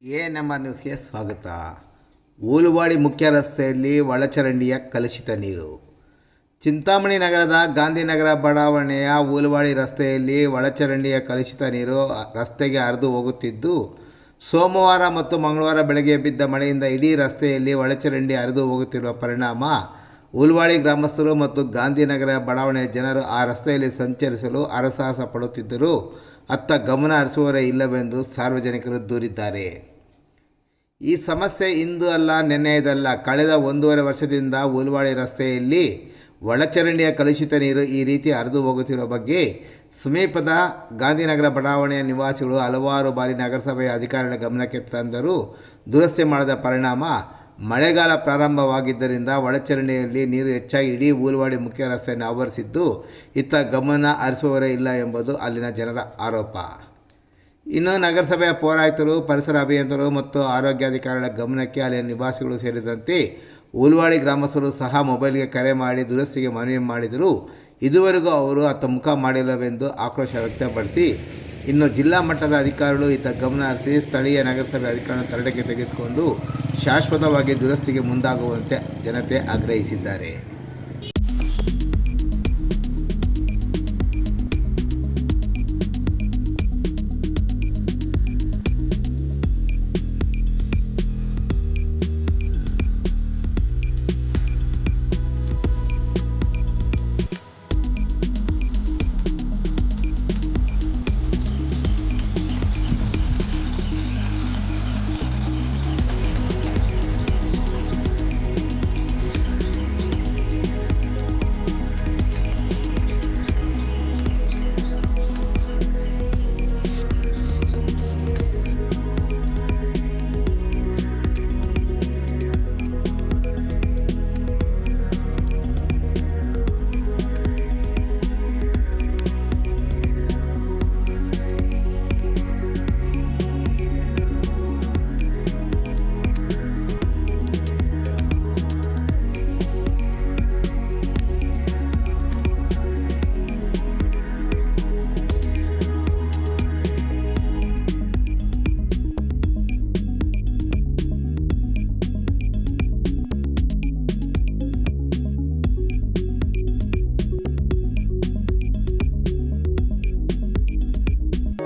ನಮ್ಮ ನ್ಯೂಸ್ಗೆ ಸ್ವಾಗತ. ಊಲುವಾಡಿ ಮುಖ್ಯ ರಸ್ತೆಯಲ್ಲಿ ಒಳಚರಂಡಿಯ ಕಲುಷಿತ ನೀರು. ಚಿಂತಾಮಣಿ ನಗರದ ಗಾಂಧಿನಗರ ಬಡಾವಣೆಯ ಊಲುವಾಡಿ ರಸ್ತೆಯಲ್ಲಿ ಒಳಚರಂಡಿಯ ಕಲುಷಿತ ನೀರು ರಸ್ತೆಗೆ ಹರಿದು ಹೋಗುತ್ತಿದ್ದು, ಸೋಮವಾರ ಮತ್ತು ಮಂಗಳವಾರ ಬೆಳಗ್ಗೆ ಬಿದ್ದ ಮಳೆಯಿಂದ ಇಡೀ ರಸ್ತೆಯಲ್ಲಿ ಒಳಚರಂಡಿ ಹರಿದು ಹೋಗುತ್ತಿರುವ ಪರಿಣಾಮ ಊಲುವಾಡಿ ಗ್ರಾಮಸ್ಥರು ಮತ್ತು ಗಾಂಧಿನಗರ ಬಡಾವಣೆಯ ಜನರು ಆ ರಸ್ತೆಯಲ್ಲಿ ಸಂಚರಿಸಲು ಹರಸಾಹಸ ಪಡುತ್ತಿದ್ದರೂ ಅತ್ತ ಗಮನ ಹರಿಸುವವರೇ ಇಲ್ಲವೆಂದು ಸಾರ್ವಜನಿಕರು ದೂರಿದ್ದಾರೆ. ಈ ಸಮಸ್ಯೆ ಇಂದು ಅಲ್ಲ, ನಿನ್ನೆಯದಲ್ಲ. ಕಳೆದ 1.5 ವರ್ಷದಿಂದ ಊಲುವಾಡಿ ರಸ್ತೆಯಲ್ಲಿ ಒಳಚರಂಡಿಯ ಕಲುಷಿತ ನೀರು ಈ ರೀತಿ ಹರಿದು ಹೋಗುತ್ತಿರುವ ಬಗ್ಗೆ ಸಮೀಪದ ಗಾಂಧಿನಗರ ಬಡಾವಣೆಯ ನಿವಾಸಿಗಳು ಹಲವಾರು ಬಾರಿ ನಗರಸಭೆಯ ಅಧಿಕಾರಿಗಳ ಗಮನಕ್ಕೆ ತಂದರೂ ದುರಸ್ತಿ ಮಾಡದ ಪರಿಣಾಮ ಮಳೆಗಾಲ ಪ್ರಾರಂಭವಾಗಿದ್ದರಿಂದ ಒಳಚರಂಡಿಯಲ್ಲಿ ನೀರು ಹೆಚ್ಚಾಗಿ ಇಡೀ ಊಲುವಾಡಿ ಮುಖ್ಯ ರಸ್ತೆಯನ್ನು ಆವರಿಸಿದ್ದು ಇತ್ತ ಗಮನ ಹರಿಸುವವರೇ ಇಲ್ಲ ಎಂಬುದು ಅಲ್ಲಿನ ಜನರ ಆರೋಪ. ಇನ್ನು ನಗರಸಭೆಯ ಪೌರಾಯುಕ್ತರು, ಪರಿಸರ ಅಭಿಯಂತರರು ಮತ್ತು ಆರೋಗ್ಯಾಧಿಕಾರಿಗಳ ಗಮನಕ್ಕೆ ಅಲ್ಲಿನ ನಿವಾಸಿಗಳು ಸೇರಿದಂತೆ ಊಲುವಾಡಿ ಗ್ರಾಮಸ್ಥರು ಸಹ ಮೊಬೈಲ್ಗೆ ಕರೆ ಮಾಡಿ ದುರಸ್ತಿಗೆ ಮನವಿ ಮಾಡಿದರೂ ಇದುವರೆಗೂ ಅವರು ಅತ್ತ ಮುಖ ಮಾಡಿಲ್ಲವೆಂದು ಆಕ್ರೋಶ ವ್ಯಕ್ತಪಡಿಸಿ, ಇನ್ನು ಜಿಲ್ಲಾ ಮಟ್ಟದ ಅಧಿಕಾರಿಗಳು ಇತ್ತ ಗಮನ ಹರಿಸಿ ಸ್ಥಳೀಯ ನಗರಸಭೆ ಅಧಿಕಾರಿಗಳನ್ನು ತರಟೆಗೆ ತೆಗೆದುಕೊಂಡು ಶಾಶ್ವತವಾಗಿ ದುರಸ್ತಿಗೆ ಮುಂದಾಗುವಂತೆ ಜನತೆ ಆಗ್ರಹಿಸಿದ್ದಾರೆ.